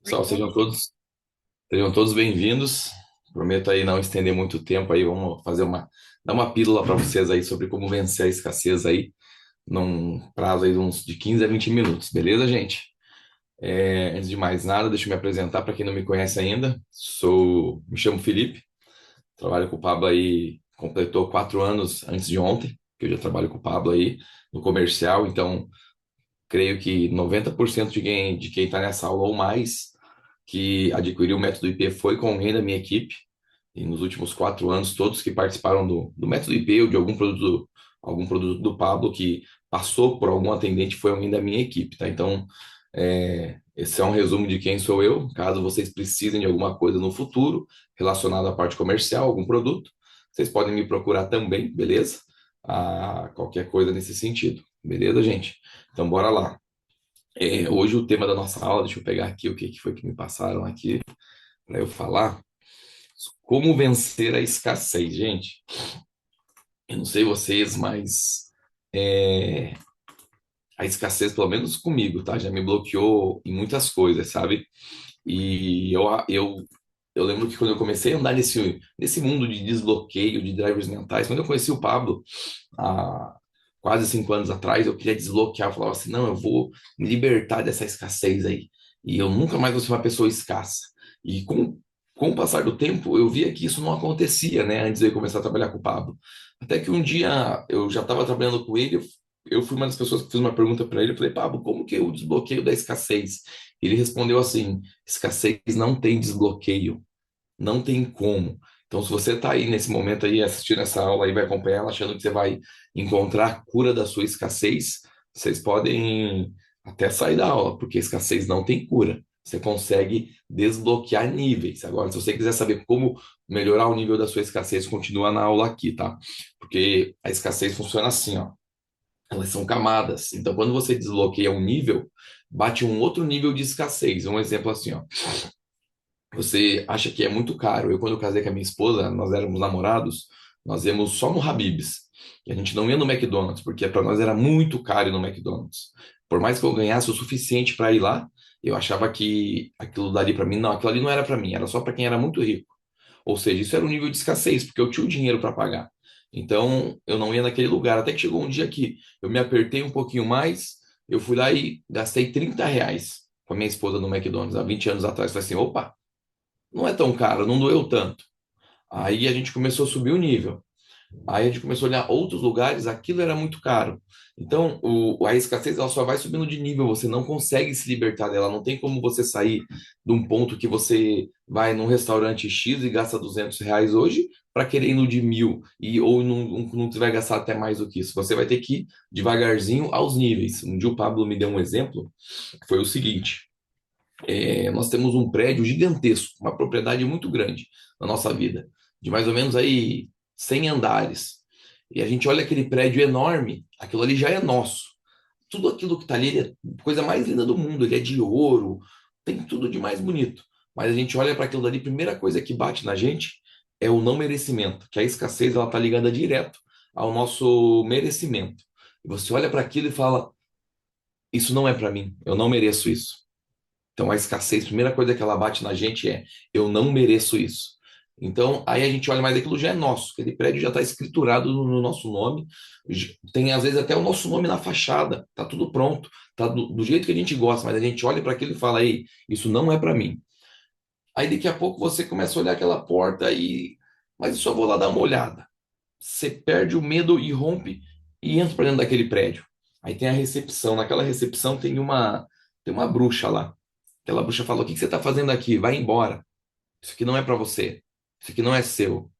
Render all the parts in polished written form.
Pessoal, sejam todos bem-vindos. Prometo aí não estender muito tempo aí, vamos dar uma pílula para vocês aí sobre como vencer a escassez aí num prazo aí de 15 a 20 minutos, beleza, gente? Antes de mais nada, deixa eu me apresentar para quem não me conhece ainda. Me chamo Felipe, trabalho com o Pablo aí, completou 4 anos antes de ontem, que eu já trabalho com o Pablo aí no comercial, então creio que 90% de quem está nessa aula ou mais que adquiriu o método IP foi com alguém da minha equipe. E nos últimos 4 anos, todos que participaram do método IP ou de algum produto do Pablo que passou por algum atendente foi alguém da minha equipe, tá? Então, esse é um resumo de quem sou eu. Caso vocês precisem de alguma coisa no futuro relacionada à parte comercial, algum produto, vocês podem me procurar também, beleza? Qualquer coisa nesse sentido, beleza, gente? Então, bora lá. Hoje o tema da nossa aula, deixa eu pegar aqui o que que foi que me passaram aqui para eu falar. Como vencer a escassez, gente? Eu não sei vocês, mas é, a escassez, pelo menos comigo, tá? Já me bloqueou em muitas coisas, sabe? E eu lembro que quando eu comecei a andar nesse mundo de desbloqueio, de drivers mentais, quando eu conheci o Pablo, há quase 5 anos atrás, eu queria desbloquear, eu falava assim, não, eu vou me libertar dessa escassez aí, e eu nunca mais vou ser uma pessoa escassa. E com o passar do tempo, eu via que isso não acontecia, né, antes de eu começar a trabalhar com o Pablo. Até que um dia eu já estava trabalhando com ele, eu fui uma das pessoas que fiz uma pergunta para ele, eu falei, Pablo, como que é o desbloqueio da escassez? Ele respondeu assim, escassez não tem desbloqueio, não tem como. Então, se você está aí nesse momento aí assistindo essa aula e vai acompanhar ela achando que você vai encontrar a cura da sua escassez, vocês podem até sair da aula, porque escassez não tem cura. Você consegue desbloquear níveis. Agora, se você quiser saber como melhorar o nível da sua escassez, continua na aula aqui, tá? Porque a escassez funciona assim, ó. Elas são camadas. Então, quando você desbloqueia um nível, bate um outro nível de escassez. Um exemplo assim, ó. Você acha que é muito caro. Quando eu casei com a minha esposa, nós éramos namorados, nós íamos só no Habib's. E a gente não ia no McDonald's, porque para nós era muito caro ir no McDonald's. Por mais que eu ganhasse o suficiente para ir lá, eu achava que aquilo dali para mim, não, aquilo ali não era para mim, era só para quem era muito rico. Ou seja, isso era um nível de escassez, porque eu tinha o dinheiro para pagar. Então, eu não ia naquele lugar. Até que chegou um dia que eu me apertei um pouquinho mais, eu fui lá e gastei R$ 30 com a minha esposa no McDonald's, há 20 anos atrás. Falei assim, opa, não é tão caro, não doeu tanto. Aí a gente começou a subir o nível. Aí a gente começou a olhar outros lugares, aquilo era muito caro. Então, a escassez ela só vai subindo de nível, você não consegue se libertar dela. Não tem como você sair de um ponto que você vai num restaurante X e gasta R$ 200 hoje para querer ir no de 1.000, ou não vai gastar até mais do que isso. Você vai ter que ir devagarzinho aos níveis. Um dia o Pablo me deu um exemplo, que foi o seguinte. Nós temos um prédio gigantesco, uma propriedade muito grande na nossa vida, de mais ou menos aí 100 andares. E a gente olha aquele prédio enorme, aquilo ali já é nosso. Tudo aquilo que está ali é a coisa mais linda do mundo, ele é de ouro, tem tudo de mais bonito. Mas a gente olha para aquilo dali, a primeira coisa que bate na gente é o não merecimento, que a escassez ela está ligada direto ao nosso merecimento. E você olha para aquilo e fala: isso não é para mim, eu não mereço isso. Então, a escassez, a primeira coisa que ela bate na gente é: eu não mereço isso. Então, aí a gente olha, mas aquilo já é nosso, aquele prédio já está escriturado no nosso nome, tem às vezes até o nosso nome na fachada, tá tudo pronto, tá do jeito que a gente gosta, mas a gente olha para aquilo e fala: ei, isso não é para mim. Aí daqui a pouco você começa a olhar aquela porta e, mas eu só vou lá dar uma olhada. Você perde o medo e rompe e entra para dentro daquele prédio. Aí tem a recepção, naquela recepção tem uma bruxa lá. Aquela bruxa falou: o que que você está fazendo aqui? Vai embora. Isso aqui não é para você. Isso aqui não é seu.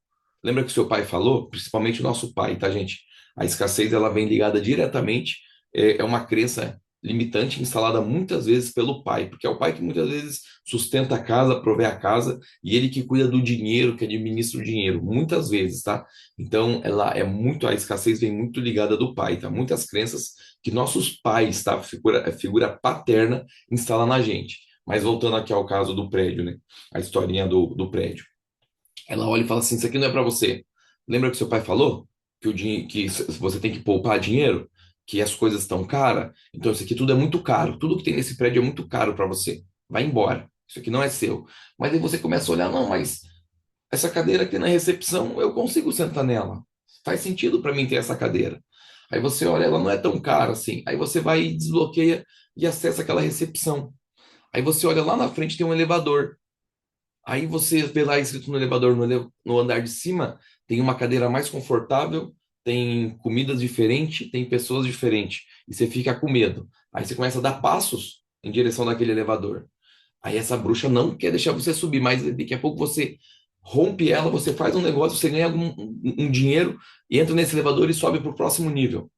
Lembra que o seu pai falou? Principalmente o nosso pai, tá, gente? A escassez ela vem ligada diretamente, é uma crença limitante instalada muitas vezes pelo pai, porque é o pai que muitas vezes sustenta a casa, provê a casa, e ele que cuida do dinheiro, que administra o dinheiro, muitas vezes, tá? Então, a escassez vem muito ligada do pai, tá? Muitas crenças que nossos pais, tá? A figura paterna instala na gente. Mas voltando aqui ao caso do prédio, né? A historinha do prédio. Ela olha e fala assim: isso aqui não é para você. Lembra que seu pai falou que você tem que poupar dinheiro, que as coisas estão caras? Então isso aqui tudo é muito caro. Tudo que tem nesse prédio é muito caro para você. Vai embora. Isso aqui não é seu. Mas aí você começa a olhar, não, mas essa cadeira aqui na recepção, eu consigo sentar nela. Faz sentido para mim ter essa cadeira. Aí você olha, ela não é tão cara assim. Aí você vai e desbloqueia e acessa aquela recepção. Aí você olha lá na frente, tem um elevador. Aí você vê lá escrito no elevador, no andar de cima, tem uma cadeira mais confortável, tem comidas diferentes, tem pessoas diferentes. E você fica com medo. Aí você começa a dar passos em direção daquele elevador. Aí essa bruxa não quer deixar você subir, mas daqui a pouco você rompe ela, você faz um negócio, você ganha um dinheiro e entra nesse elevador e sobe para o próximo nível.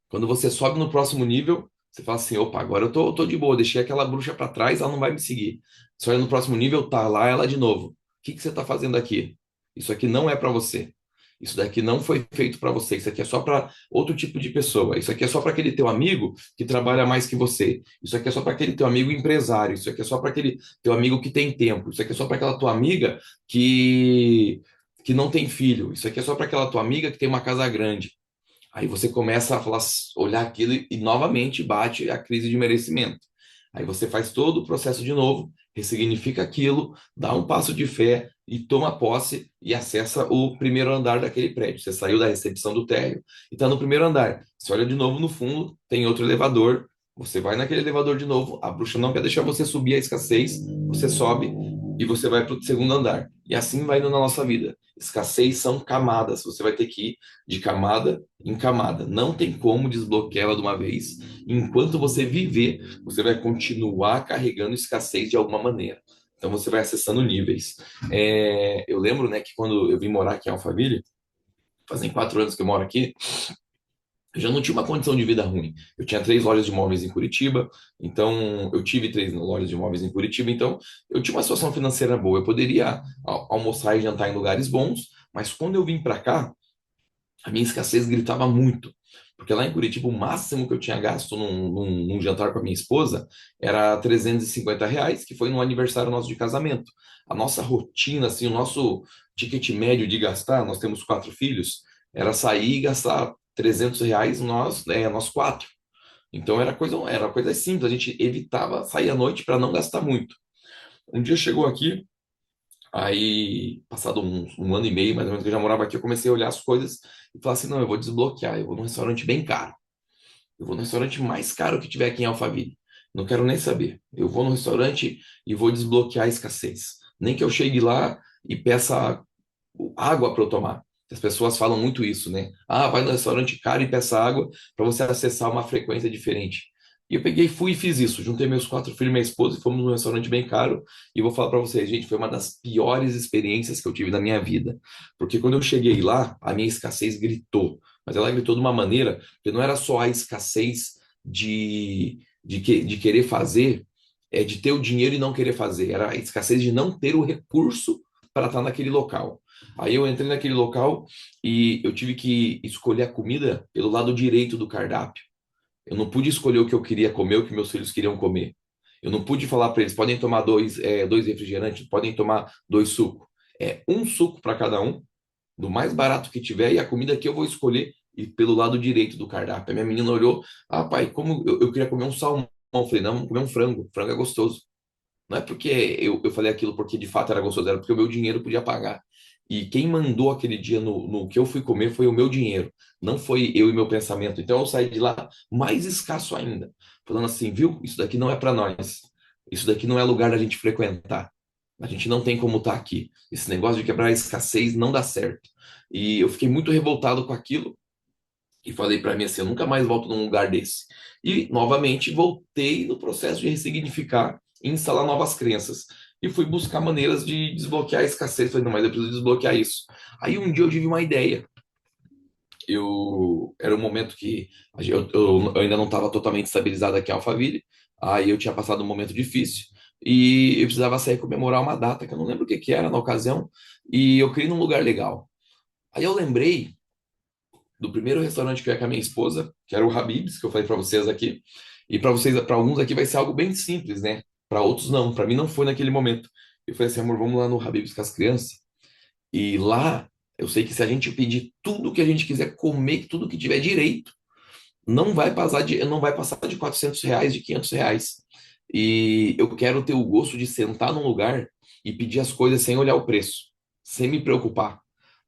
Quando você sobe no próximo nível, você fala assim: opa, agora eu tô de boa, deixei aquela bruxa para trás, ela não vai me seguir. Você olha no próximo nível, tá lá ela de novo. O que que você está fazendo aqui? Isso aqui não é para você. Isso daqui não foi feito para você. Isso aqui é só para outro tipo de pessoa. Isso aqui é só para aquele teu amigo que trabalha mais que você. Isso aqui é só para aquele teu amigo empresário. Isso aqui é só para aquele teu amigo que tem tempo. Isso aqui é só para aquela tua amiga que não tem filho. Isso aqui é só para aquela tua amiga que tem uma casa grande. Aí você começa a falar, olhar aquilo e novamente bate a crise de merecimento. Aí você faz todo o processo de novo, ressignifica aquilo, dá um passo de fé e toma posse e acessa o primeiro andar daquele prédio. Você saiu da recepção do térreo e está no primeiro andar. Você olha de novo no fundo, tem outro elevador. Você vai naquele elevador de novo, a bruxa não quer deixar você subir a escassez, você sobe e você vai para o segundo andar. E assim vai indo na nossa vida. Escassez são camadas, você vai ter que ir de camada em camada. Não tem como desbloquear ela de uma vez. Enquanto você viver, você vai continuar carregando escassez de alguma maneira. Então você vai acessando níveis. Eu lembro, né, que quando eu vim morar aqui em Alphaville, fazem 4 anos que eu moro aqui, eu já não tinha uma condição de vida ruim. Eu tinha 3 lojas de imóveis em Curitiba, então eu tive 3 lojas de imóveis em Curitiba, então eu tinha uma situação financeira boa. Eu poderia almoçar e jantar em lugares bons, mas quando eu vim para cá, a minha escassez gritava muito. Porque lá em Curitiba, o máximo que eu tinha gasto num jantar com a minha esposa era R$ 350, que foi no aniversário nosso de casamento. A nossa rotina, assim, o nosso ticket médio de gastar, nós temos 4 filhos, era sair e gastar R$ 300 nós quatro. Então era coisa simples, a gente evitava sair à noite para não gastar muito. Um dia chegou aqui, aí, passado um ano e meio, mais ou menos, que eu já morava aqui, eu comecei a olhar as coisas e falar assim, não, eu vou desbloquear, eu vou num restaurante bem caro. Eu vou no restaurante mais caro que tiver aqui em Alphaville. Não quero nem saber. Eu vou no restaurante e vou desbloquear a escassez. Nem que eu chegue lá e peça água para eu tomar. As pessoas falam muito isso, né? Ah, vai no restaurante caro e peça água para você acessar uma frequência diferente. E eu peguei, fui e fiz isso. Juntei meus 4 filhos e minha esposa e fomos num restaurante bem caro. E eu vou falar para vocês, gente, foi uma das piores experiências que eu tive na minha vida. Porque quando eu cheguei lá, a minha escassez gritou. Mas ela gritou de uma maneira que não era só a escassez de querer fazer, de ter o dinheiro e não querer fazer. Era a escassez de não ter o recurso para estar naquele local. Aí eu entrei naquele local e eu tive que escolher a comida pelo lado direito do cardápio. Eu não pude escolher o que eu queria comer, o que meus filhos queriam comer. Eu não pude falar para eles, podem tomar dois refrigerantes, podem tomar 2 sucos. É um suco para cada um, do mais barato que tiver, e a comida que eu vou escolher e pelo lado direito do cardápio. A minha menina olhou, ah, pai, como eu queria comer um salmão. Eu falei, não, vamos comer um frango. Frango é gostoso. Não é porque eu falei aquilo porque de fato era gostoso, era porque o meu dinheiro podia pagar. E quem mandou aquele dia no que eu fui comer foi o meu dinheiro, não foi eu e meu pensamento. Então eu saí de lá mais escasso ainda, falando assim, viu? Isso daqui não é para nós. Isso daqui não é lugar da gente frequentar. A gente não tem como estar aqui. Esse negócio de quebrar a escassez não dá certo. E eu fiquei muito revoltado com aquilo e falei para mim assim, eu nunca mais volto num lugar desse. E novamente voltei no processo de ressignificar e instalar novas crenças. E fui buscar maneiras de desbloquear a escassez. Falei, não, mas eu preciso desbloquear isso. Aí um dia eu tive uma ideia. Era um momento que eu ainda não estava totalmente estabilizado aqui em Alphaville. Aí eu tinha passado um momento difícil e eu precisava sair comemorar uma data que eu não lembro o que que era na ocasião. E eu queria ir num lugar legal. Aí eu lembrei do primeiro restaurante que eu ia com a minha esposa, que era o Habib's, que eu falei para vocês aqui. E para vocês, para alguns aqui vai ser algo bem simples, né? Para outros não. Para mim não foi naquele momento. Eu falei assim, amor, vamos lá no Habib's com as crianças. E lá, eu sei que se a gente pedir tudo que a gente quiser comer, tudo que tiver direito, não vai passar de R$ 400, de R$ 500. E eu quero ter o gosto de sentar num lugar e pedir as coisas sem olhar o preço, sem me preocupar.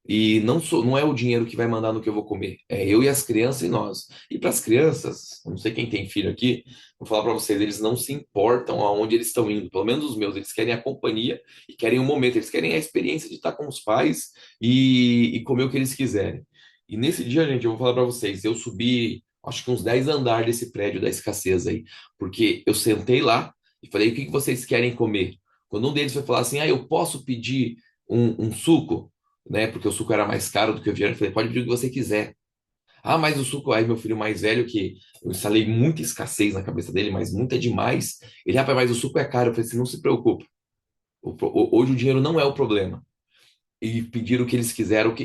E não é o dinheiro que vai mandar no que eu vou comer, é eu e as crianças e nós. E para as crianças, não sei quem tem filho aqui, vou falar para vocês, eles não se importam aonde eles estão indo, pelo menos os meus, eles querem a companhia e querem o momento, eles querem a experiência de estar com os pais e comer o que eles quiserem. E nesse dia, gente, eu vou falar para vocês, eu subi, acho que uns 10 andares desse prédio da escassez aí, porque eu sentei lá e falei, o que que vocês querem comer? Quando um deles foi falar assim, eu posso pedir um suco? Né? Porque o suco era mais caro do que o refrigerante. Eu falei, pode pedir o que você quiser. Ah, mas o suco, aí meu filho mais velho, que eu instalei muita escassez na cabeça dele, mas muita demais. Ele, rapaz, mas o suco é caro. Eu falei assim, não se preocupe. Hoje o dinheiro não é o problema e pediram o que eles quiseram. O que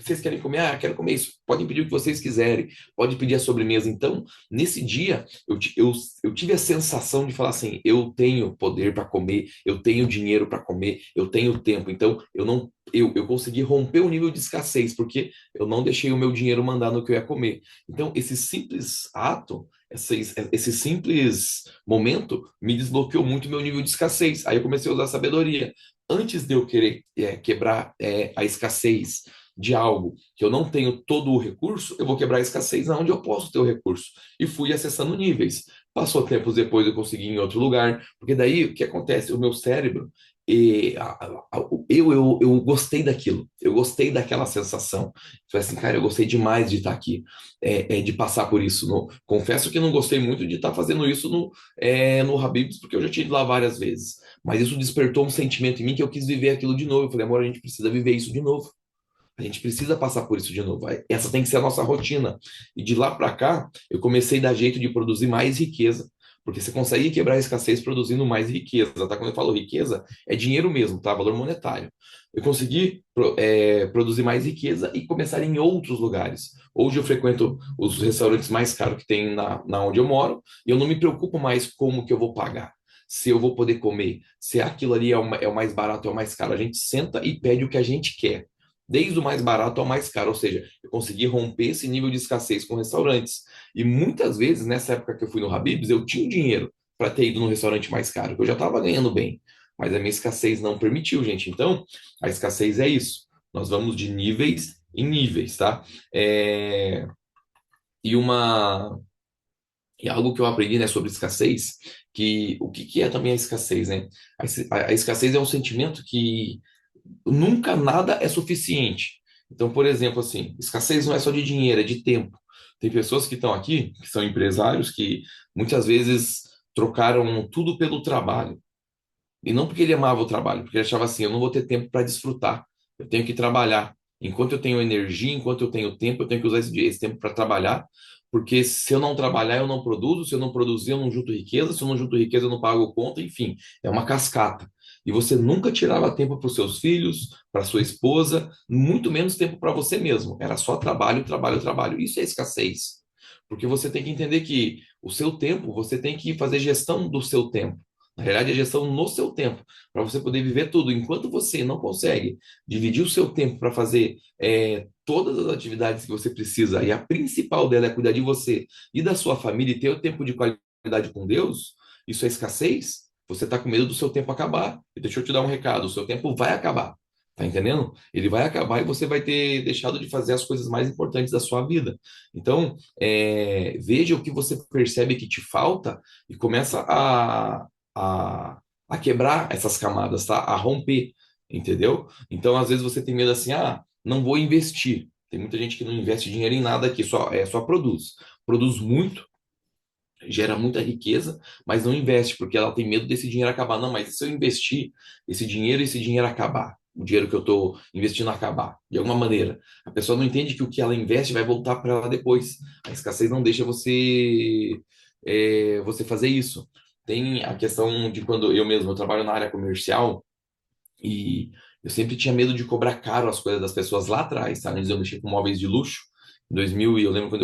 vocês querem comer? Ah, quero comer isso. Podem pedir o que vocês quiserem. Pode pedir a sobremesa. Então, nesse dia, eu tive a sensação de falar assim: eu tenho poder para comer, eu tenho dinheiro para comer, eu tenho tempo. Então, eu não. Eu consegui romper o nível de escassez, porque eu não deixei o meu dinheiro mandar no que eu ia comer. Então, esse simples ato, esse simples momento, me desbloqueou muito o meu nível de escassez. Aí eu comecei a usar a sabedoria antes de eu querer quebrar a escassez de algo que eu não tenho todo o recurso, eu vou quebrar a escassez onde eu posso ter o recurso. E fui acessando níveis. Passou tempos depois, eu consegui em outro lugar, porque daí o que acontece? O meu cérebro, eu gostei daquilo, eu gostei daquela sensação. Falei assim, cara, eu gostei demais de estar aqui, de passar por isso. Confesso que não gostei muito de estar fazendo isso no Habib's, porque eu já tive lá várias vezes. Mas isso despertou um sentimento em mim que eu quis viver aquilo de novo. Eu falei, amor, a gente precisa viver isso de novo. A gente precisa passar por isso de novo. Essa tem que ser a nossa rotina. E de lá para cá, eu comecei a dar jeito de produzir mais riqueza. Porque você consegue quebrar a escassez produzindo mais riqueza, tá? Quando eu falo riqueza, é dinheiro mesmo, tá? Valor monetário. Eu consegui produzir mais riqueza e começar em outros lugares. Hoje eu frequento os restaurantes mais caros que tem na onde eu moro e eu não me preocupo mais como que eu vou pagar, se eu vou poder comer, se aquilo ali é o mais barato ou é o mais caro. A gente senta e pede o que a gente quer, desde o mais barato ao mais caro. Ou seja, eu consegui romper esse nível de escassez com restaurantes. E muitas vezes, nessa época que eu fui no Habib's, eu tinha dinheiro para ter ido no restaurante mais caro, que eu já estava ganhando bem. Mas a minha escassez não permitiu, gente. Então, a escassez é isso. Nós vamos de níveis em níveis, tá? É... E uma e algo que eu aprendi, né, sobre escassez, que o que é também a escassez, né? A escassez é um sentimento que nunca nada é suficiente. Então, por exemplo, assim, escassez não é só de dinheiro, é de tempo. Tem pessoas que estão aqui, que são empresários, que muitas vezes trocaram tudo pelo trabalho. E não porque ele amava o trabalho, porque ele achava assim, eu não vou ter tempo para desfrutar. Eu tenho que trabalhar. Enquanto eu tenho energia, enquanto eu tenho tempo, eu tenho que usar esse tempo para trabalhar, porque se eu não trabalhar, eu não produzo, se eu não produzir, eu não junto riqueza, se eu não junto riqueza, eu não pago conta, enfim, é uma cascata. E você nunca tirava tempo para os seus filhos, para sua esposa, muito menos tempo para você mesmo. Era só trabalho, trabalho, trabalho. Isso é escassez. Porque você tem que entender que o seu tempo, você tem que fazer gestão do seu tempo. Na realidade, é gestão no seu tempo, para você poder viver tudo. Enquanto você não consegue dividir o seu tempo para fazer todas as atividades que você precisa, e a principal dela é cuidar de você e da sua família e ter o tempo de qualidade com Deus, isso é escassez. Você está com medo do seu tempo acabar. E deixa eu te dar um recado: o seu tempo vai acabar. Tá entendendo? Ele vai acabar e você vai ter deixado de fazer as coisas mais importantes da sua vida. Então, veja o que você percebe que te falta e começa a, a quebrar essas camadas, tá? A romper, entendeu? Então, às vezes você tem medo assim, não vou investir. Tem muita gente que não investe dinheiro em nada aqui, só produz. Produz muito, gera muita riqueza, mas não investe, porque ela tem medo desse dinheiro acabar. Não, mas e se eu investir esse dinheiro acabar? O dinheiro que eu estou investindo acabar, de alguma maneira. A pessoa não entende que o que ela investe vai voltar para ela depois. A escassez não deixa você fazer isso. Tem a questão de quando eu trabalho na área comercial e eu sempre tinha medo de cobrar caro as coisas das pessoas lá atrás, tá? Antes eu mexia com móveis de luxo. Em 2000, e eu lembro quando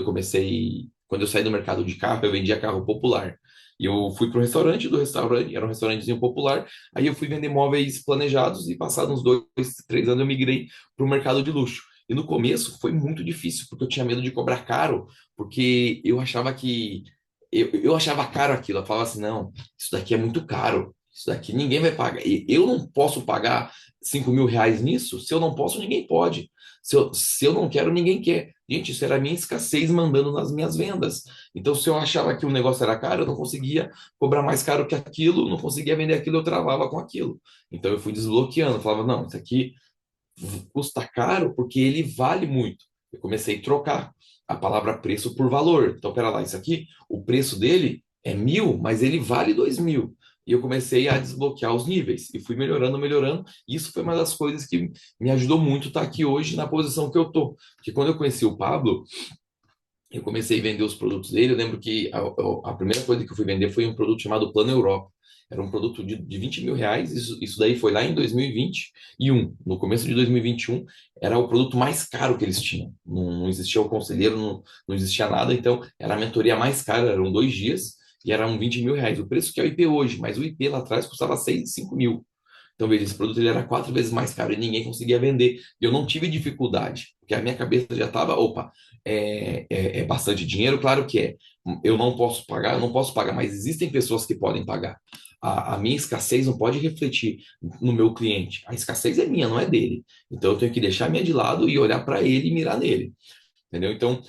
eu saí do mercado de carro, eu vendia carro popular. E eu fui para o restaurante, do restaurante, era um restaurantezinho popular. Aí eu fui vender móveis planejados e passados uns 2, 3 anos eu migrei para o mercado de luxo. E no começo foi muito difícil, porque eu tinha medo de cobrar caro, porque eu achava que eu achava caro aquilo. Eu falava assim, não, isso daqui é muito caro. Isso daqui ninguém vai pagar. E eu não posso pagar R$ 5.000 nisso. Se eu não posso, ninguém pode. Se eu não quero, ninguém quer. Gente, isso era a minha escassez mandando nas minhas vendas. Então, se eu achava que o negócio era caro, eu não conseguia cobrar mais caro que aquilo, não conseguia vender aquilo, eu travava com aquilo. Então, eu fui desbloqueando. Eu falava, não, isso aqui custa caro porque ele vale muito. Eu comecei a trocar a palavra preço por valor. Então, pera lá, isso aqui, o preço dele é 1.000, mas ele vale 2.000. E eu comecei a desbloquear os níveis e fui melhorando, melhorando. E isso foi uma das coisas que me ajudou muito a estar aqui hoje na posição que eu tô. Porque quando eu conheci o Pablo, eu comecei a vender os produtos dele. Eu lembro que a primeira coisa que eu fui vender foi um produto chamado Plano Europa. Era um produto de R$ 20.000. Isso daí foi lá em 2021. No começo de 2021, era o produto mais caro que eles tinham. Não existia o conselheiro, não existia nada. Então, era a mentoria mais cara. Eram 2 dias e eram R$ 20.000. O preço que é o IP hoje, mas o IP lá atrás custava 6, 5 mil. Então, veja, esse produto ele era 4 vezes mais caro e ninguém conseguia vender. E eu não tive dificuldade, porque a minha cabeça já estava, opa, é bastante dinheiro, claro que é. Eu não posso pagar, mas existem pessoas que podem pagar. A minha escassez não pode refletir no meu cliente. A escassez é minha, não é dele. Então eu tenho que deixar a minha de lado e olhar para ele e mirar nele. Entendeu? Então,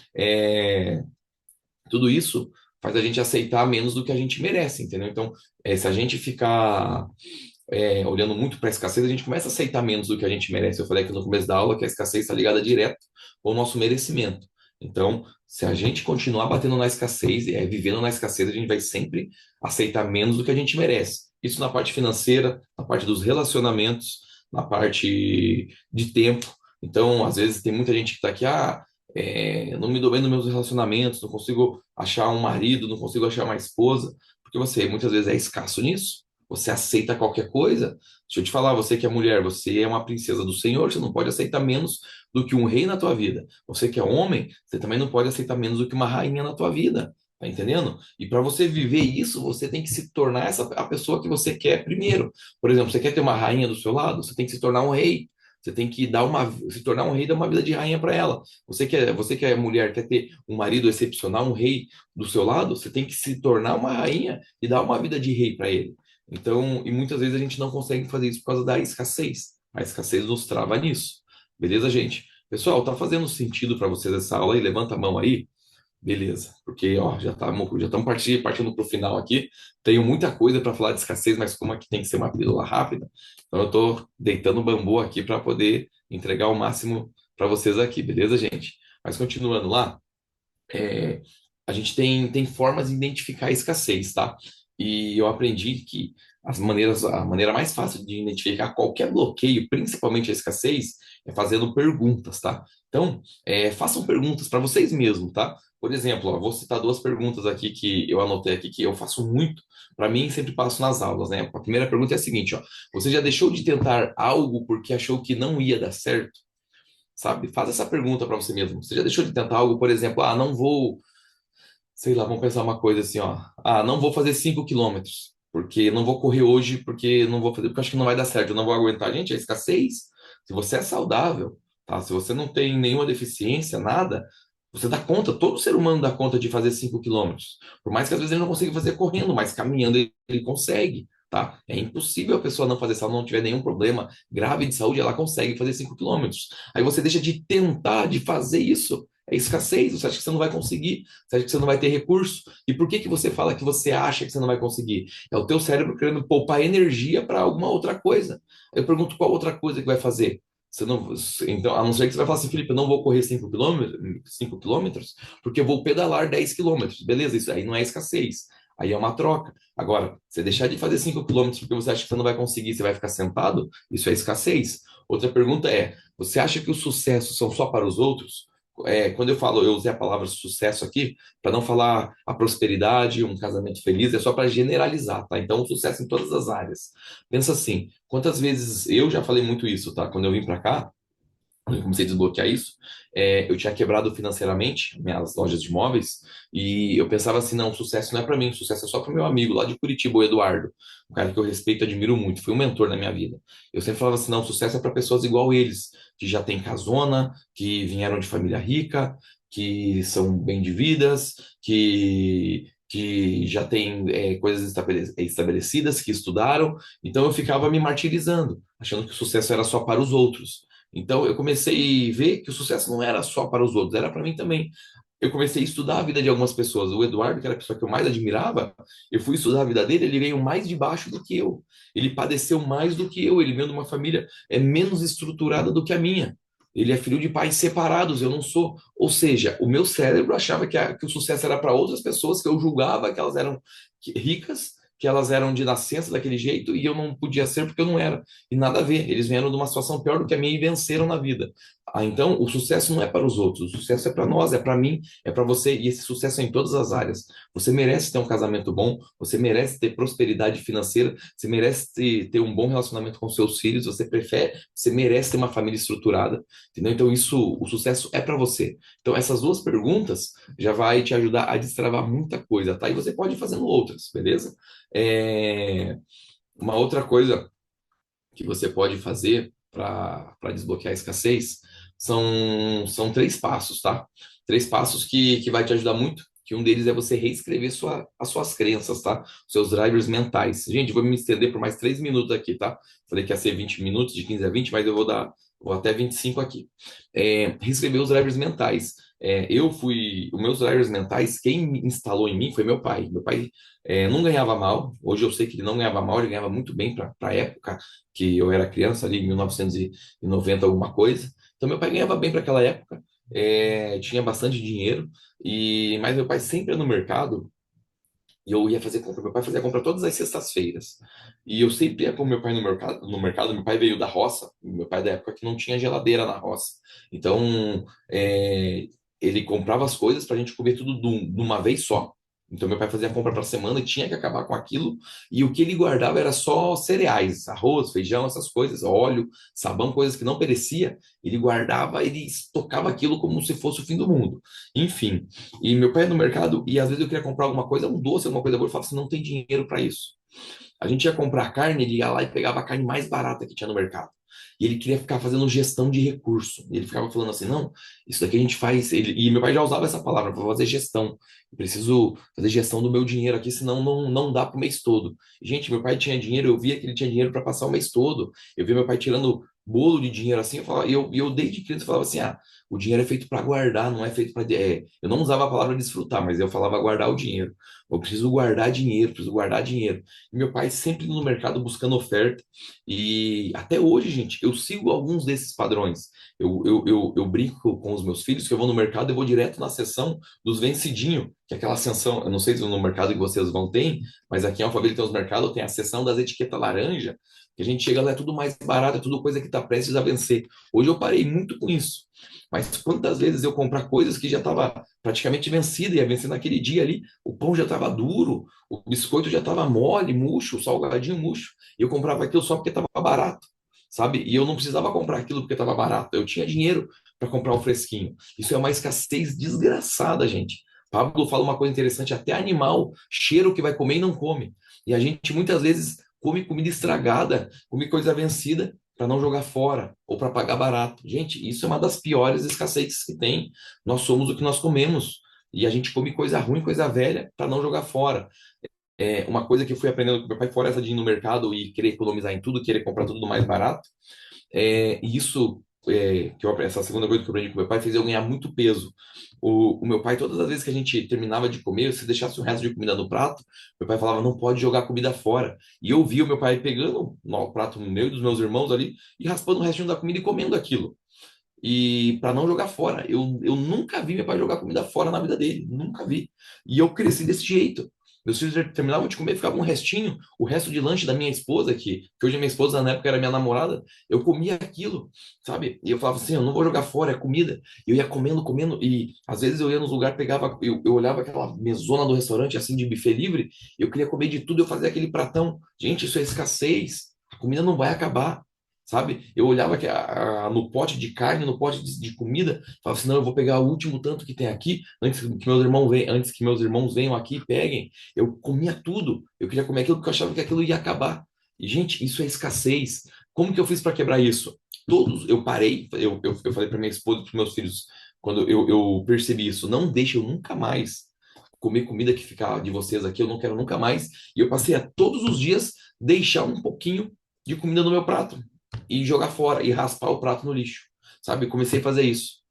tudo isso faz a gente aceitar menos do que a gente merece, entendeu? Então, se a gente ficar olhando muito para a escassez, a gente começa a aceitar menos do que a gente merece. Eu falei aqui no começo da aula que a escassez está ligada direto ao nosso merecimento. Então, se a gente continuar batendo na escassez, vivendo na escassez, a gente vai sempre aceitar menos do que a gente merece. Isso na parte financeira, na parte dos relacionamentos, na parte de tempo. Então, às vezes, tem muita gente que está aqui, eu não me dou bem nos meus relacionamentos, não consigo achar um marido, não consigo achar uma esposa, porque você muitas vezes é escasso nisso. Você aceita qualquer coisa. Deixa eu te falar, você que é mulher, você é uma princesa do Senhor, você não pode aceitar menos do que um rei na tua vida. Você que é homem, você também não pode aceitar menos do que uma rainha na tua vida. Tá entendendo? E para você viver isso, você tem que se tornar a pessoa que você quer primeiro. Por exemplo, você quer ter uma rainha do seu lado, você tem que se tornar um rei. Você tem que se tornar um rei, dar uma vida de rainha para ela. Você que é mulher, quer ter um marido excepcional, um rei do seu lado, você tem que se tornar uma rainha e dar uma vida de rei para ele. Então, e muitas vezes a gente não consegue fazer isso por causa da escassez. A escassez nos trava nisso. Beleza, gente? Pessoal, tá fazendo sentido para vocês essa aula aí? Levanta a mão aí. Beleza, porque ó, já estamos partindo para o final aqui. Tenho muita coisa para falar de escassez, mas como aqui tem que ser uma pílula rápida, então eu estou deitando bambu aqui para poder entregar o máximo para vocês aqui, beleza, gente? Mas continuando lá, é, a gente tem formas de identificar a escassez, tá? E eu aprendi que a maneira mais fácil de identificar qualquer bloqueio, principalmente a escassez, é fazendo perguntas, tá? Então, façam perguntas para vocês mesmos, tá? Por exemplo, ó, vou citar 2 perguntas aqui que eu anotei aqui que eu faço muito, para mim sempre passo nas aulas, né? A primeira pergunta é a seguinte, ó: você já deixou de tentar algo porque achou que não ia dar certo? Sabe? Faz essa pergunta para você mesmo. Você já deixou de tentar algo, por exemplo, não vou, sei lá, vamos pensar uma coisa assim, ó. Não vou fazer 5 km, porque não vou correr hoje, porque não vou fazer, porque acho que não vai dar certo, eu não vou aguentar. Gente, é escassez. Se você é saudável, tá? Se você não tem nenhuma deficiência, nada, você dá conta, todo ser humano dá conta de fazer 5 km. Por mais que às vezes ele não consiga fazer correndo, mas caminhando ele consegue. Tá? É impossível a pessoa não fazer, se ela não tiver nenhum problema grave de saúde, ela consegue fazer 5 km. Aí você deixa de tentar de fazer isso. É escassez, você acha que você não vai conseguir, você acha que você não vai ter recurso. E por que que você fala que você acha que você não vai conseguir? É o teu cérebro querendo poupar energia para alguma outra coisa. Eu pergunto qual outra coisa que vai fazer. Você não, então, a não ser que você vai falar assim, Felipe, eu não vou correr 5 km, porque eu vou pedalar 10 km. Beleza, isso aí não é escassez. Aí é uma troca. Agora, você deixar de fazer 5 km porque você acha que você não vai conseguir, você vai ficar sentado, isso é escassez. Outra pergunta é: você acha que os sucessos são só para os outros? Quando eu usei a palavra sucesso aqui, para não falar a prosperidade, um casamento feliz, é só para generalizar, tá? Então, sucesso em todas as áreas. Pensa assim, quantas vezes eu já falei muito isso, tá? Quando eu vim para cá, quando eu comecei a desbloquear isso, eu tinha quebrado financeiramente minhas lojas de imóveis e eu pensava assim, não, sucesso não é para mim, sucesso é só para o meu amigo lá de Curitiba, o Eduardo, um cara que eu respeito e admiro muito, foi um mentor na minha vida. Eu sempre falava assim, não, sucesso é para pessoas igual eles, que já têm casona, que vieram de família rica, que são bem de vidas, que já têm coisas estabelecidas, que estudaram, então eu ficava me martirizando, achando que o sucesso era só para os outros. Então eu comecei a ver que o sucesso não era só para os outros, era para mim também. Eu comecei a estudar a vida de algumas pessoas. O Eduardo, que era a pessoa que eu mais admirava, eu fui estudar a vida dele, ele veio mais de baixo do que eu. Ele padeceu mais do que eu, ele veio de uma família menos estruturada do que a minha. Ele é filho de pais separados, eu não sou. Ou seja, o meu cérebro achava que o sucesso era para outras pessoas, que eu julgava que elas eram ricas, que elas eram de nascença daquele jeito, e eu não podia ser porque eu não era. E nada a ver, eles vieram de uma situação pior do que a minha e venceram na vida. Então, o sucesso não é para os outros, o sucesso é para nós, é para mim, é para você, e esse sucesso é em todas as áreas. Você merece ter um casamento bom, você merece ter prosperidade financeira, você merece ter um bom relacionamento com seus filhos, você merece ter uma família estruturada, entendeu? Então, isso, o sucesso é para você. Então, essas duas perguntas já vai te ajudar a destravar muita coisa, tá? E você pode ir fazendo outras, beleza? É, uma outra coisa que você pode fazer para desbloquear a escassez são três passos, tá? Três passos que vai te ajudar muito. Que um deles é você reescrever as suas crenças, tá? Seus drivers mentais. Gente, eu vou me estender por mais 3 minutos aqui, tá? Falei que ia ser 20 minutos, de 15 a 20, mas eu vou até 25 aqui. Reescrever os drivers mentais. Os meus drivers mentais, quem me instalou em mim foi meu pai. Meu pai não ganhava mal. Hoje eu sei que ele não ganhava mal, ele ganhava muito bem para a época que eu era criança, ali em 1990, alguma coisa. Então, meu pai ganhava bem para aquela época, tinha bastante dinheiro, mas meu pai sempre ia no mercado e eu ia fazer compra. Meu pai fazia compra todas as sextas-feiras. E eu sempre ia com meu pai no mercado, no mercado. Meu pai veio da roça, meu pai é da época que não tinha geladeira na roça. Então, ele comprava as coisas para a gente comer tudo de uma vez só. Então, meu pai fazia a compra para a semana e tinha que acabar com aquilo. E o que ele guardava era só cereais, arroz, feijão, essas coisas, óleo, sabão, coisas que não perecia. Ele guardava, ele estocava aquilo como se fosse o fim do mundo. Enfim. E meu pai ia no mercado e às vezes eu queria comprar alguma coisa, um doce, alguma coisa boa, ele falava assim, não tem dinheiro para isso. A gente ia comprar carne, ele ia lá e pegava a carne mais barata que tinha no mercado. E ele queria ficar fazendo gestão de recurso. Ele ficava falando assim, não, isso daqui a gente faz. E meu pai já usava essa palavra para fazer gestão. Eu preciso fazer gestão do meu dinheiro aqui, senão não dá para o mês todo. Gente, meu pai tinha dinheiro, eu via que ele tinha dinheiro para passar o mês todo. Eu via meu pai tirando bolo de dinheiro assim, eu desde criança falava assim, o dinheiro é feito para guardar, não é feito para. Eu não usava a palavra desfrutar, mas eu falava guardar o dinheiro. Eu preciso guardar dinheiro, preciso guardar dinheiro. E meu pai sempre no mercado buscando oferta. E até hoje, gente, eu sigo alguns desses padrões. Eu brinco com os meus filhos que eu vou no mercado e vou direto na seção dos vencidinho, que é aquela seção, eu não sei se no mercado que vocês vão ter, mas aqui em Alphaville tem os mercados, tem a seção das etiquetas laranja, que a gente chega lá, é tudo mais barato, é tudo coisa que está prestes a vencer. Hoje eu parei muito com isso. Mas quantas vezes eu comprar coisas que já estava praticamente vencida, ia vencer naquele dia ali, o pão já estava duro, o biscoito já estava mole, murcho, o salgadinho murcho, e eu comprava aquilo só porque estava barato, sabe? E eu não precisava comprar aquilo porque estava barato, eu tinha dinheiro para comprar o fresquinho. Isso é uma escassez desgraçada, gente. Pablo fala uma coisa interessante, até animal cheira o que vai comer e não come. E a gente muitas vezes come comida estragada, come coisa vencida para não jogar fora ou para pagar barato. Gente, isso é uma das piores escassez que tem. Nós somos o que nós comemos. E a gente come coisa ruim, coisa velha, para não jogar fora. Uma coisa que eu fui aprendendo com meu pai, fora essa de ir no mercado e querer economizar em tudo, querer comprar tudo mais barato, e isso, essa segunda coisa que eu aprendi com meu pai, fez eu ganhar muito peso. O meu pai, todas as vezes que a gente terminava de comer, se deixasse o resto de comida no prato, meu pai falava, não pode jogar comida fora. E eu via o meu pai pegando o prato meu e dos meus irmãos ali e raspando o restinho da comida e comendo aquilo. E para não jogar fora. Eu nunca vi meu pai jogar comida fora na vida dele, nunca vi. E eu cresci desse jeito. Meus filhos terminavam de comer, ficava um restinho, o resto de lanche da minha esposa, que hoje a minha esposa na época era minha namorada, eu comia aquilo, sabe? E eu falava assim, eu não vou jogar fora, é comida. E eu ia comendo, comendo, e às vezes eu ia nos lugares, pegava, eu olhava aquela mesona do restaurante, assim, de buffet livre, eu queria comer de tudo, eu fazia aquele pratão. Gente, isso é escassez, a comida não vai acabar, sabe? Eu olhava no pote de carne, no pote de comida, falava assim, não, eu vou pegar o último tanto que tem aqui, antes que meus irmãos venham aqui e peguem. Eu comia tudo, eu queria comer aquilo porque eu achava que aquilo ia acabar. E, gente, isso é escassez. Como que eu fiz para quebrar isso? Eu parei, eu falei para minha esposa e para meus filhos, quando eu percebi isso, não deixe eu nunca mais comer comida que fica de vocês aqui, eu não quero nunca mais. E eu passei a todos os dias deixar um pouquinho de comida no meu prato e jogar fora e raspar o prato no lixo, sabe? Comecei a fazer isso.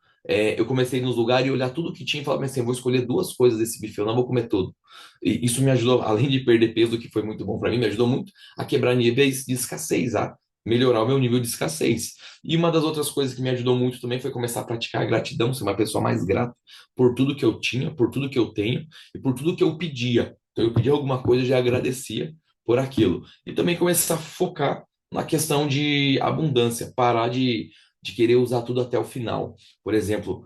Eu comecei nos lugares e olhar tudo que tinha e falar assim, vou escolher duas coisas desse bife, eu não vou comer tudo. E isso me ajudou, além de perder peso, que foi muito bom para mim, me ajudou muito a quebrar níveis de escassez, a melhorar o meu nível de escassez. E uma das outras coisas que me ajudou muito também foi começar a praticar a gratidão, ser uma pessoa mais grata por tudo que eu tinha, por tudo que eu tenho e por tudo que eu pedia. Então eu pedia alguma coisa e já agradecia por aquilo. E também começar a focar na questão de abundância, parar de querer usar tudo até o final. Por exemplo,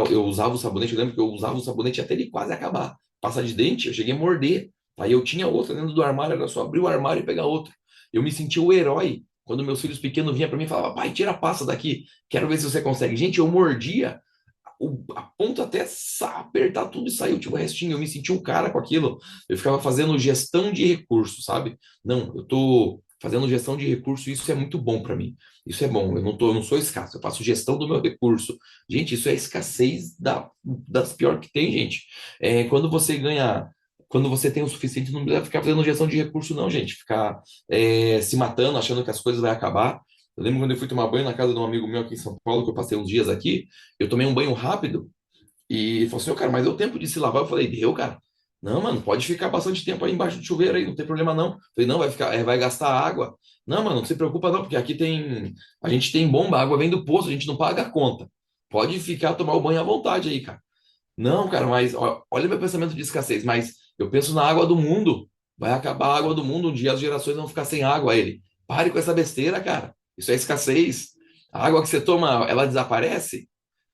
eu usava o sabonete, eu lembro que eu usava o sabonete até ele quase acabar. Pasta de dente, eu cheguei a morder. Aí eu tinha outra dentro do armário, era só abrir o armário e pegar outra. Eu me sentia o herói quando meus filhos pequenos vinham para mim e falavam, pai, tira a pasta daqui, quero ver se você consegue. Gente, eu mordia a ponto até apertar tudo e saiu tipo o restinho. Eu me senti um cara com aquilo. Eu ficava fazendo gestão de recursos, sabe? Não, eu tô fazendo gestão de recurso, isso é muito bom para mim. Isso é bom, eu não sou escasso, eu faço gestão do meu recurso. Gente, isso é escassez das piores que tem, gente. Quando você ganha, quando você tem o suficiente, não precisa ficar fazendo gestão de recurso, não, gente. Ficar se matando, achando que as coisas vão acabar. Eu lembro quando eu fui tomar banho na casa de um amigo meu aqui em São Paulo, que eu passei uns dias aqui, eu tomei um banho rápido e ele falou assim, ô cara, mas deu tempo de se lavar? Eu falei, deu, cara. Não, mano, pode ficar bastante tempo aí embaixo do chuveiro aí, não tem problema não. Eu falei, não, vai ficar, vai gastar água. Não, mano, não se preocupa não, porque aqui a gente tem bomba, a água vem do poço, a gente não paga a conta. Pode ficar, tomar o banho à vontade aí, cara. Não, cara, mas olha meu pensamento de escassez, mas eu penso na água do mundo. Vai acabar a água do mundo, um dia as gerações vão ficar sem água. Ele, pare com essa besteira, cara. Isso é escassez. A água que você toma, ela desaparece.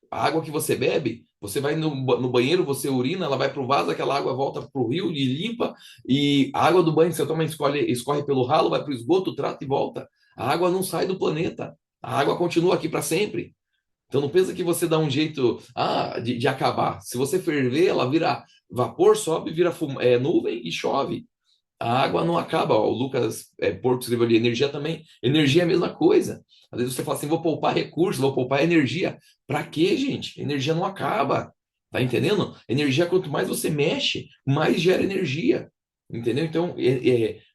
A água que você bebe, você vai no banheiro, você urina, ela vai para o vaso, aquela água volta para o rio e limpa. E a água do banho que você toma escorre pelo ralo, vai para o esgoto, trata e volta. A água não sai do planeta. A água continua aqui para sempre. Então não pensa que você dá um jeito de acabar. Se você ferver, ela vira vapor, sobe, vira nuvem e chove. A água não acaba. Ó. O Lucas Porto escreveu ali, energia também. Energia é a mesma coisa. Às vezes você fala assim, vou poupar recursos, vou poupar energia. Para quê, gente? Energia não acaba. Tá entendendo? Energia, quanto mais você mexe, mais gera energia. Entendeu? Então,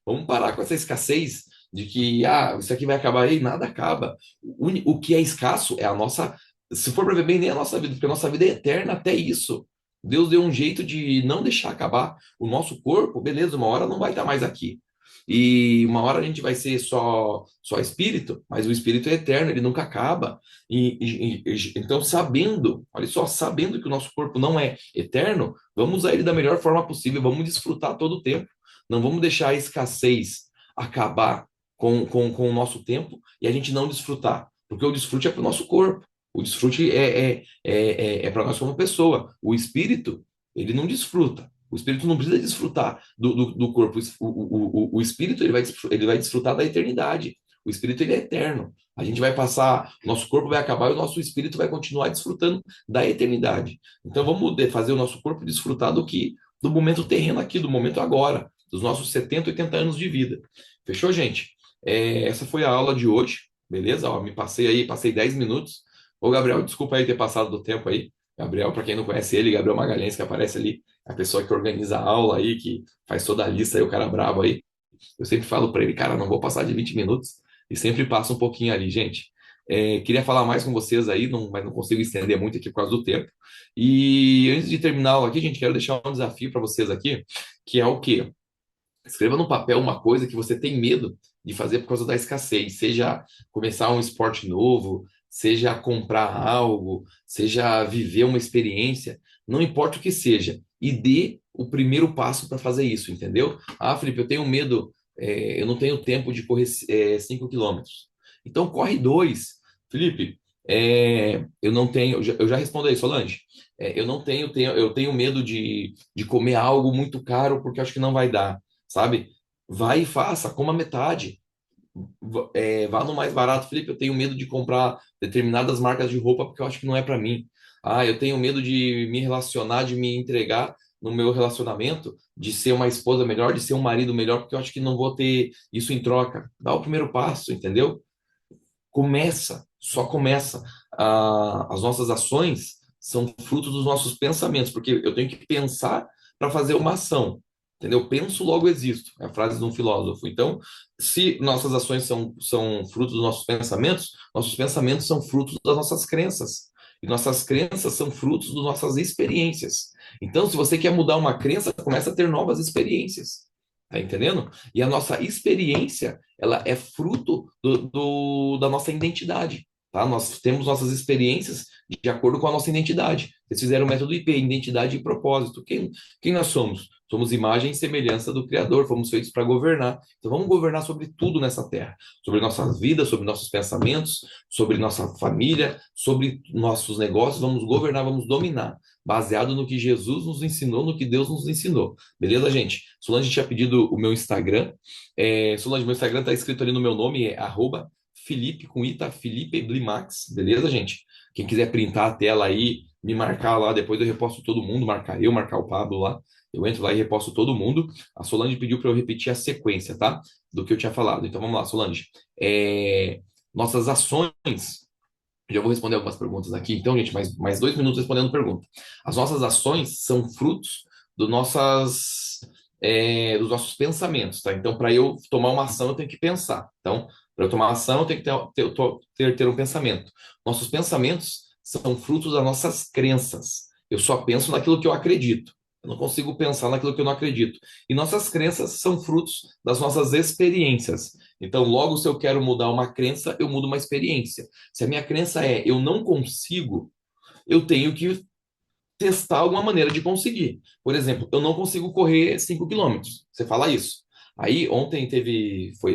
vamos parar com essa escassez de que isso aqui vai acabar aí, nada acaba. O que é escasso é a nossa. Se for para ver bem, nem a nossa vida, porque a nossa vida é eterna até isso. Deus deu um jeito de não deixar acabar o nosso corpo, beleza, uma hora não vai estar mais aqui. E uma hora a gente vai ser só espírito, mas o espírito é eterno, ele nunca acaba. Então, sabendo, olha só, sabendo que o nosso corpo não é eterno, vamos usar ele da melhor forma possível, vamos desfrutar todo o tempo. Não vamos deixar a escassez acabar com o nosso tempo e a gente não desfrutar, porque o desfrute é para o nosso corpo. O desfrute é para nós como pessoa. O espírito, ele não desfruta. O espírito não precisa desfrutar do corpo. O espírito, ele vai desfrutar da eternidade. O espírito, ele é eterno. A gente vai passar, nosso corpo vai acabar e o nosso espírito vai continuar desfrutando da eternidade. Então vamos fazer o nosso corpo desfrutar do momento terreno aqui, do momento agora, dos nossos 70, 80 anos de vida. Fechou, gente? Essa foi a aula de hoje, beleza? Ó, passei 10 minutos. Ô, Gabriel, desculpa aí ter passado do tempo aí. Gabriel, para quem não conhece ele, Gabriel Magalhães, que aparece ali, a pessoa que organiza a aula aí, que faz toda a lista aí, o cara brabo aí. Eu sempre falo para ele, cara, não vou passar de 20 minutos, e sempre passa um pouquinho ali, gente. Queria falar mais com vocês aí, mas não consigo estender muito aqui por causa do tempo. E antes de terminar a aula aqui, gente, quero deixar um desafio para vocês aqui, que é o quê? Escreva no papel uma coisa que você tem medo de fazer por causa da escassez, seja começar um esporte novo, seja comprar algo, seja viver uma experiência, não importa o que seja, e dê o primeiro passo para fazer isso, entendeu? Ah, Felipe, eu tenho medo, eu não tenho tempo de correr 5 quilômetros. Então corre dois. Felipe, eu não tenho, eu já respondo aí, Solange. Eu não eu tenho medo de comer algo muito caro porque acho que não vai dar, sabe? Vai e faça, coma metade. Vá no mais barato. Felipe, eu tenho medo de comprar determinadas marcas de roupa porque eu acho que não é para mim. Ah, eu tenho medo de me relacionar, de me entregar no meu relacionamento, de ser uma esposa melhor, de ser um marido melhor, porque eu acho que não vou ter isso em troca. Dá o primeiro passo, entendeu? Começa, só começa. As nossas ações são fruto dos nossos pensamentos, porque eu tenho que pensar para fazer uma ação. Entendeu? Penso, logo existo. É a frase de um filósofo. Então, se nossas ações são frutos dos nossos pensamentos são frutos das nossas crenças. E nossas crenças são frutos das nossas experiências. Então, se você quer mudar uma crença, começa a ter novas experiências. Tá entendendo? E a nossa experiência, ela é fruto da nossa identidade. Tá? Nós temos nossas experiências de acordo com a nossa identidade. Eles fizeram o método IP, identidade e propósito. Quem nós somos? Somos imagem e semelhança do Criador, fomos feitos para governar. Então vamos governar sobre tudo nessa terra, sobre nossas vidas, sobre nossos pensamentos, sobre nossa família, sobre nossos negócios. Vamos governar, vamos dominar, baseado no que Jesus nos ensinou, no que Deus nos ensinou. Beleza, gente? Solange tinha pedido o meu Instagram. Solange, meu Instagram está escrito ali no meu nome, é Felipe com Ita, Felipe Blimax, beleza, gente? Quem quiser printar a tela aí, me marcar lá, depois eu reposto todo mundo, marcar eu, marcar o Pablo lá. Eu entro lá e reposto todo mundo. A Solange pediu para eu repetir a sequência, tá? Do que eu tinha falado. Então vamos lá, Solange. Nossas ações. Já vou responder algumas perguntas aqui. Então, gente, mais 2 minutos respondendo pergunta. As nossas ações são frutos dos nossos pensamentos, tá? Então, para eu tomar uma ação, eu tenho que pensar. Então, para eu tomar ação, eu tenho que ter um pensamento. Nossos pensamentos são frutos das nossas crenças. Eu só penso naquilo que eu acredito. Eu não consigo pensar naquilo que eu não acredito. E nossas crenças são frutos das nossas experiências. Então, logo, se eu quero mudar uma crença, eu mudo uma experiência. Se a minha crença é eu não consigo, eu tenho que testar alguma maneira de conseguir. Por exemplo, eu não consigo correr 5 quilômetros. Você fala isso. Aí,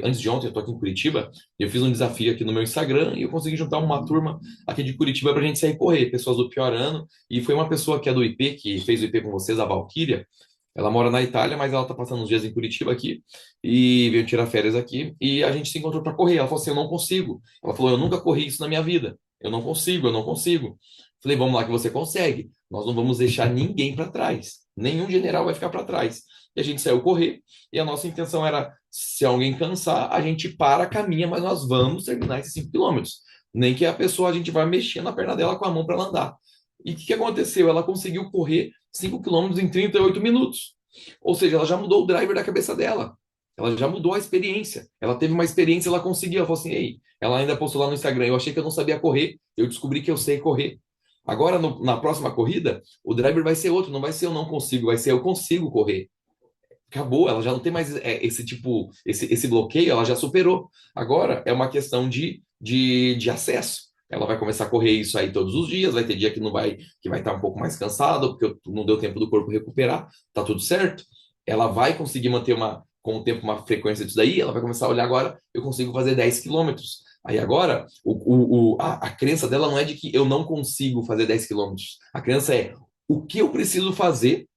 antes de ontem, eu tô aqui em Curitiba, e eu fiz um desafio aqui no meu Instagram, e eu consegui juntar uma turma aqui de Curitiba pra gente sair correr, pessoas do pior ano, e foi uma pessoa que é do IP, que fez o IP com vocês, a Valquíria. Ela mora na Itália, mas ela tá passando uns dias em Curitiba aqui, e veio tirar férias aqui, e a gente se encontrou para correr. Ela falou assim, eu não consigo. Ela falou, eu nunca corri isso na minha vida. Eu não consigo, eu não consigo. Falei, vamos lá que você consegue. Nós não vamos deixar ninguém para trás. Nenhum general vai ficar para trás. E a gente saiu correr, e a nossa intenção era, se alguém cansar, a gente para, caminha, mas nós vamos terminar esses 5 quilômetros. Nem que a pessoa, a gente vai mexer na perna dela com a mão para ela andar. E o que aconteceu? Ela conseguiu correr 5 quilômetros em 38 minutos. Ou seja, ela já mudou o driver da cabeça dela. Ela já mudou a experiência. Ela teve uma experiência, ela conseguiu. Ela falou assim, ei, ela ainda postou lá no Instagram, eu achei que eu não sabia correr, eu descobri que eu sei correr. Agora, na próxima corrida, o driver vai ser outro, não vai ser eu não consigo, vai ser eu consigo correr. Acabou, ela já não tem mais esse bloqueio, ela já superou. Agora é uma questão de acesso. Ela vai começar a correr isso aí todos os dias, vai ter dia que vai estar um pouco mais cansado, porque não deu tempo do corpo recuperar, tá tudo certo. Ela vai conseguir manter com o tempo uma frequência disso daí, ela vai começar a olhar agora, eu consigo fazer 10 quilômetros. Aí agora, a crença dela não é de que eu não consigo fazer 10 quilômetros. A crença é o que eu preciso fazer,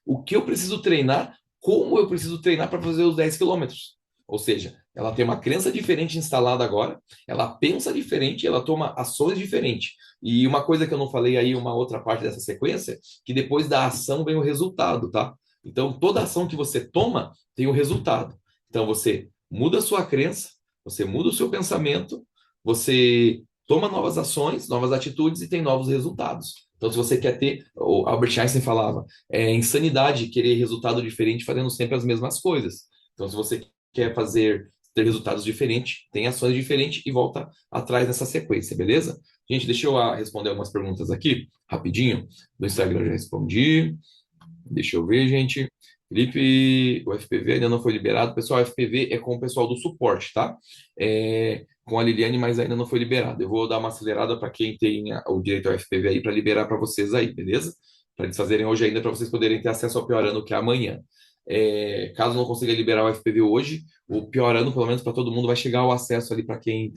o que eu preciso treinar, como eu preciso treinar para fazer os 10 quilômetros. Ou seja, ela tem uma crença diferente instalada agora, ela pensa diferente, ela toma ações diferentes. E uma coisa que eu não falei aí, uma outra parte dessa sequência, que depois da ação vem o resultado, tá? Então, toda ação que você toma tem o resultado. Então, você muda a sua crença, você muda o seu pensamento, você toma novas ações, novas atitudes e tem novos resultados. Então, se você quer ter, o Albert Einstein falava, é insanidade querer resultado diferente fazendo sempre as mesmas coisas. Então, se você quer ter resultados diferentes, tem ações diferentes e volta atrás nessa sequência, beleza? Gente, deixa eu responder algumas perguntas aqui, rapidinho. Do Instagram eu já respondi. Deixa eu ver, gente. Felipe, o FPV ainda não foi liberado. Pessoal, o FPV é com o pessoal do suporte, tá? Com a Liliane, mas ainda não foi liberado. Eu vou dar uma acelerada para quem tem o direito ao FPV aí para liberar para vocês aí, beleza? Para eles fazerem hoje ainda, para vocês poderem ter acesso ao pior ano que é amanhã. Caso não consiga liberar o FPV hoje, o pior ano, pelo menos para todo mundo, vai chegar o acesso ali para quem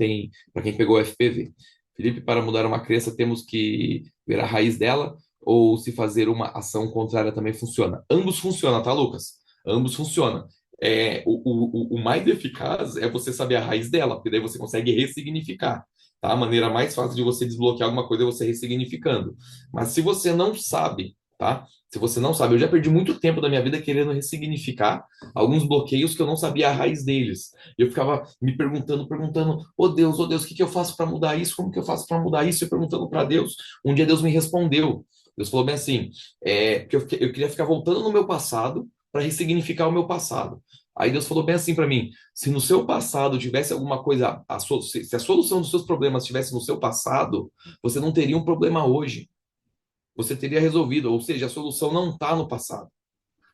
pegou o FPV. Felipe, para mudar uma crença, temos que ver a raiz dela ou se fazer uma ação contrária também funciona. Ambos funcionam, tá, Lucas? Ambos funcionam. O mais eficaz é você saber a raiz dela, porque daí você consegue ressignificar. Tá? A maneira mais fácil de você desbloquear alguma coisa é você ressignificando. Mas se você não sabe, tá? Se você não sabe, eu já perdi muito tempo da minha vida querendo ressignificar alguns bloqueios que eu não sabia a raiz deles. E eu ficava me perguntando, oh Deus, o que que eu faço para mudar isso? Como que eu faço para mudar isso? Eu perguntando para Deus. Um dia Deus me respondeu. Deus falou bem assim, porque eu queria ficar voltando no meu passado para ressignificar o meu passado. Aí Deus falou bem assim para mim: se no seu passado tivesse alguma coisa, se a solução dos seus problemas estivesse no seu passado, você não teria um problema hoje. Você teria resolvido, ou seja, a solução não está no passado.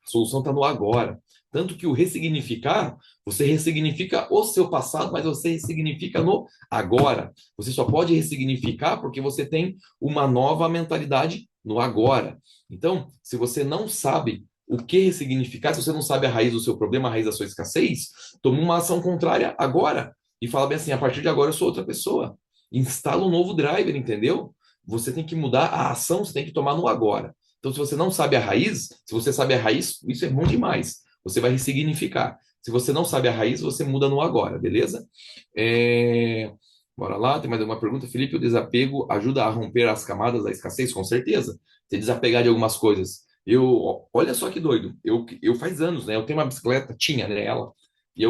A solução está no agora. Tanto que o ressignificar, você ressignifica o seu passado, mas você ressignifica no agora. Você só pode ressignificar porque você tem uma nova mentalidade no agora. Então, se você não sabe o que ressignificar, se você não sabe a raiz do seu problema, a raiz da sua escassez, toma uma ação contrária agora e fala bem assim: a partir de agora eu sou outra pessoa. Instala um novo driver, entendeu? Você tem que mudar a ação, você tem que tomar no agora. Então, se você não sabe a raiz, se você sabe a raiz, isso é bom demais. Você vai ressignificar. Se você não sabe a raiz, você muda no agora, beleza? É, Bora lá, tem mais alguma pergunta? Felipe, o desapego ajuda a romper as camadas da escassez? Com certeza. Você desapegar de algumas coisas. Olha só que doido. Eu faz anos, né? Eu tenho uma bicicleta, tinha, né? Ela. E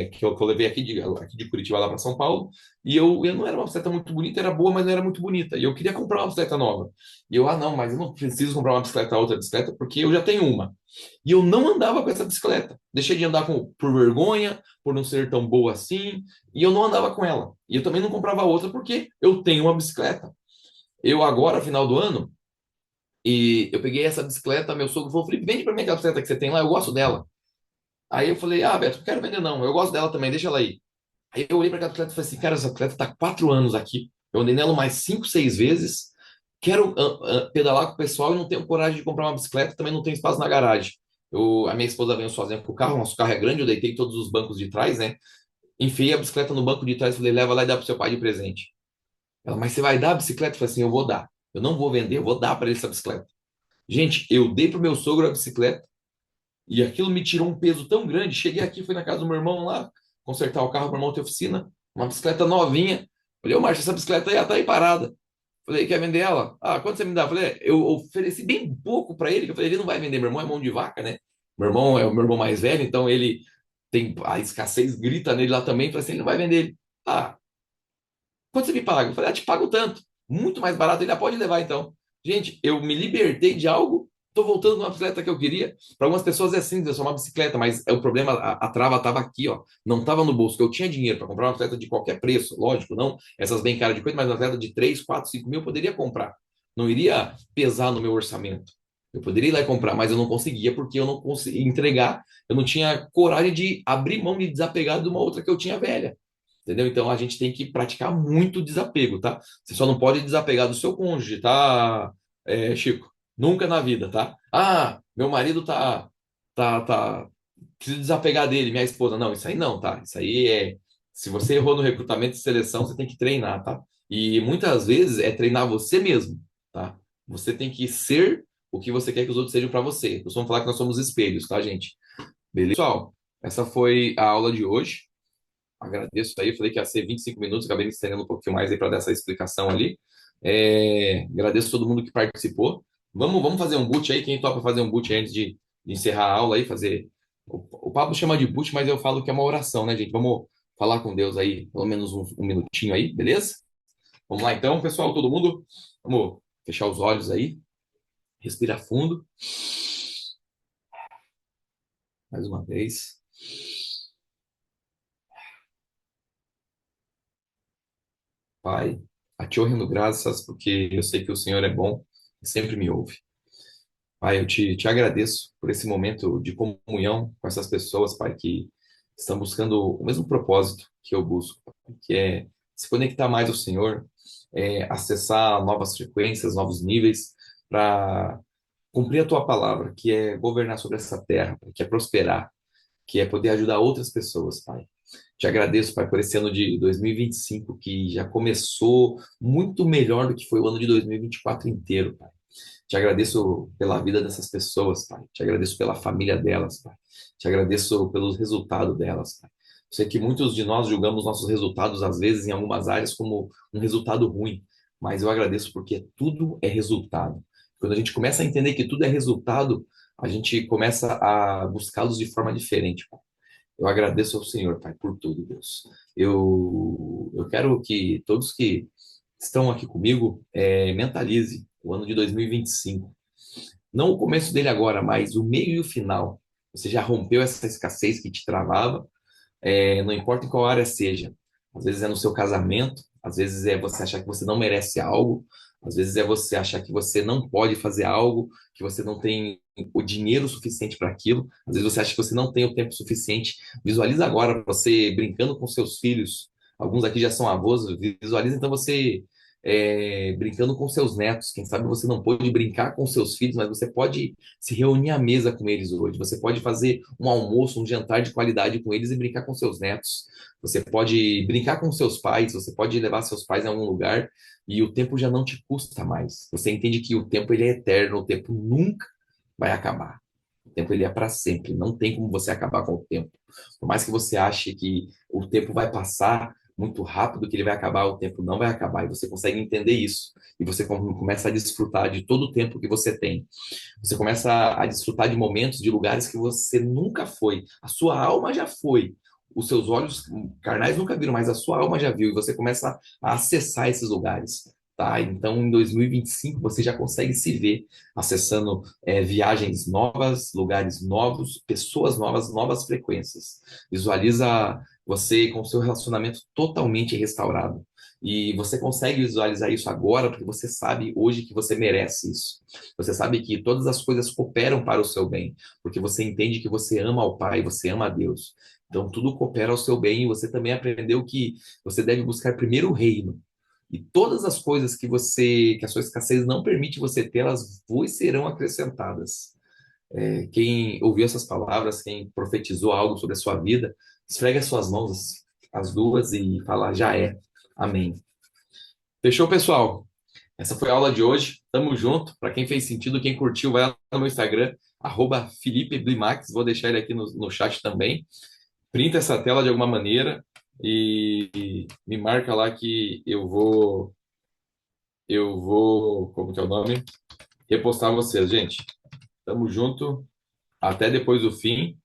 que eu levei aqui de Curitiba lá para São Paulo. E eu não era uma bicicleta muito bonita, era boa, mas não era muito bonita. E eu queria comprar uma bicicleta nova. E eu, não, mas eu não preciso comprar uma bicicleta, outra bicicleta, porque eu já tenho uma. E eu não andava com essa bicicleta. Deixei de andar por vergonha, por não ser tão boa assim, e eu não andava com ela. E eu também não comprava outra porque eu tenho uma bicicleta. Eu agora, final do ano, e eu peguei essa bicicleta, meu sogro falou: Felipe, vende pra mim aquela bicicleta que você tem lá, eu gosto dela. Aí eu falei: Beto, não quero vender não, eu gosto dela também, deixa ela aí. Aí eu olhei para aquela bicicleta e falei assim: cara, essa bicicleta tá há 4 anos aqui. Eu andei nela mais 5, 6 vezes. Quero pedalar com o pessoal e não tenho coragem de comprar uma bicicleta, também não tenho espaço na garagem. A minha esposa veio sozinha com o carro, nosso carro é grande, eu deitei todos os bancos de trás, né? Enfiei a bicicleta no banco de trás e falei: leva lá e dá pro seu pai de presente. Ela: mas você vai dar a bicicleta? Eu falei assim: eu vou dar. Eu não vou vender, eu vou dar para ele essa bicicleta. Gente, eu dei pro meu sogro a bicicleta e aquilo me tirou um peso tão grande. Cheguei aqui, fui na casa do meu irmão lá, consertar o carro, meu irmão tem oficina, uma bicicleta novinha. Falei: ô Márcio, essa bicicleta aí, ela tá aí parada. Falei: quer vender ela? Quanto você me dá? Falei: eu ofereci bem pouco para ele, que eu falei: ele não vai vender, meu irmão é mão de vaca, né? Meu irmão é o meu irmão mais velho, então ele tem a escassez grita nele lá também. Falei assim: ele não vai vender ele. Ah, quanto você me paga? Eu falei: te pago tanto. Muito mais barato, ele pode levar então. Gente, eu me libertei de algo, tô voltando numa bicicleta que eu queria. Para algumas pessoas é simples, é só uma bicicleta, mas o problema, a trava estava aqui, ó. Não estava no bolso, que eu tinha dinheiro para comprar uma bicicleta de qualquer preço, lógico, não essas bem caras de coisa, mas uma bicicleta de 3, 4, 5 mil eu poderia comprar. Não iria pesar no meu orçamento. Eu poderia ir lá e comprar, mas eu não conseguia porque eu não conseguia entregar, eu não tinha coragem de abrir mão de desapegar de uma outra que eu tinha velha. Entendeu? Então a gente tem que praticar muito desapego, tá? Você só não pode desapegar do seu cônjuge, tá, Chico? Nunca na vida, tá? Meu marido tá, preciso desapegar dele, minha esposa. Não, isso aí não, tá? Isso aí é. Se você errou no recrutamento de seleção, você tem que treinar, tá? E muitas vezes é treinar você mesmo, tá? Você tem que ser o que você quer que os outros sejam para você. Nós vamos falar que nós somos espelhos, tá, gente? Beleza? Pessoal, essa foi a aula de hoje. Agradeço aí, falei que ia ser 25 minutos, acabei me estendendo um pouquinho mais aí para dar essa explicação ali. Agradeço todo mundo que participou. Vamos fazer um boot aí, quem topa fazer um boot antes de encerrar a aula aí, fazer. O Pablo chama de boot, mas eu falo que é uma oração, né, gente? Vamos falar com Deus aí, pelo menos um minutinho aí, beleza? Vamos lá então, pessoal, todo mundo. Vamos fechar os olhos aí, respira fundo, mais uma vez. Pai, a ti eu rendo graças porque eu sei que o Senhor é bom e sempre me ouve. Pai, eu te agradeço por esse momento de comunhão com essas pessoas, Pai, que estão buscando o mesmo propósito que eu busco, Pai, que é se conectar mais ao Senhor, acessar novas frequências, novos níveis, para cumprir a tua palavra, que é governar sobre essa terra, Pai, que é prosperar, que é poder ajudar outras pessoas, Pai. Te agradeço, Pai, por esse ano de 2025, que já começou muito melhor do que foi o ano de 2024 inteiro, Pai. Te agradeço pela vida dessas pessoas, Pai. Te agradeço pela família delas, Pai. Te agradeço pelos resultados delas, Pai. Eu sei que muitos de nós julgamos nossos resultados, às vezes, em algumas áreas, como um resultado ruim, mas eu agradeço porque tudo é resultado. Quando a gente começa a entender que tudo é resultado, a gente começa a buscá-los de forma diferente, Pai. Eu agradeço ao Senhor, Pai, por tudo, Deus. Eu quero que todos que estão aqui comigo mentalize o ano de 2025. Não o começo dele agora, mas o meio e o final. Você já rompeu essa escassez que te travava, não importa em qual área seja. Às vezes é no seu casamento, às vezes é você achar que você não merece algo, às vezes é você achar que você não pode fazer algo, que você não tem o dinheiro suficiente para aquilo, às vezes você acha que você não tem o tempo suficiente. Visualiza agora você brincando com seus filhos. Alguns aqui já são avós, visualiza então você brincando com seus netos. Quem sabe você não pode brincar com seus filhos, mas você pode se reunir à mesa com eles hoje. Você pode fazer um almoço, um jantar de qualidade com eles e brincar com seus netos. Você pode brincar com seus pais, você pode levar seus pais a algum lugar e o tempo já não te custa mais. Você entende que o tempo ele é eterno, o tempo nunca vai acabar. O tempo ele é para sempre, não tem como você acabar com o tempo. Por mais que você ache que o tempo vai passar muito rápido, que ele vai acabar, o tempo não vai acabar. E você consegue entender isso. E você começa a desfrutar de todo o tempo que você tem. Você começa a desfrutar de momentos, de lugares que você nunca foi. A sua alma já foi. Os seus olhos carnais nunca viram, mas a sua alma já viu. E você começa a acessar esses lugares. Tá? Então, em 2025, você já consegue se ver acessando viagens novas, lugares novos, pessoas novas, novas frequências. Visualiza você com o seu relacionamento totalmente restaurado. E você consegue visualizar isso agora, porque você sabe hoje que você merece isso. Você sabe que todas as coisas cooperam para o seu bem, porque você entende que você ama o Pai, você ama a Deus. Então tudo coopera ao seu bem e você também aprendeu que você deve buscar primeiro o reino. E todas as coisas que a sua escassez não permite você ter, elas vos serão acrescentadas. Quem ouviu essas palavras, quem profetizou algo sobre a sua vida, esfrega as suas mãos, as duas, e fala, já é. Amém. Fechou, pessoal? Essa foi a aula de hoje. Tamo junto. Para quem fez sentido, quem curtiu, vai lá no meu Instagram, Felipe Blimax. Vou deixar ele aqui no chat também. Printa essa tela de alguma maneira e me marca lá que como que é o nome? Repostar vocês, gente. Tamo junto. Até depois do fim.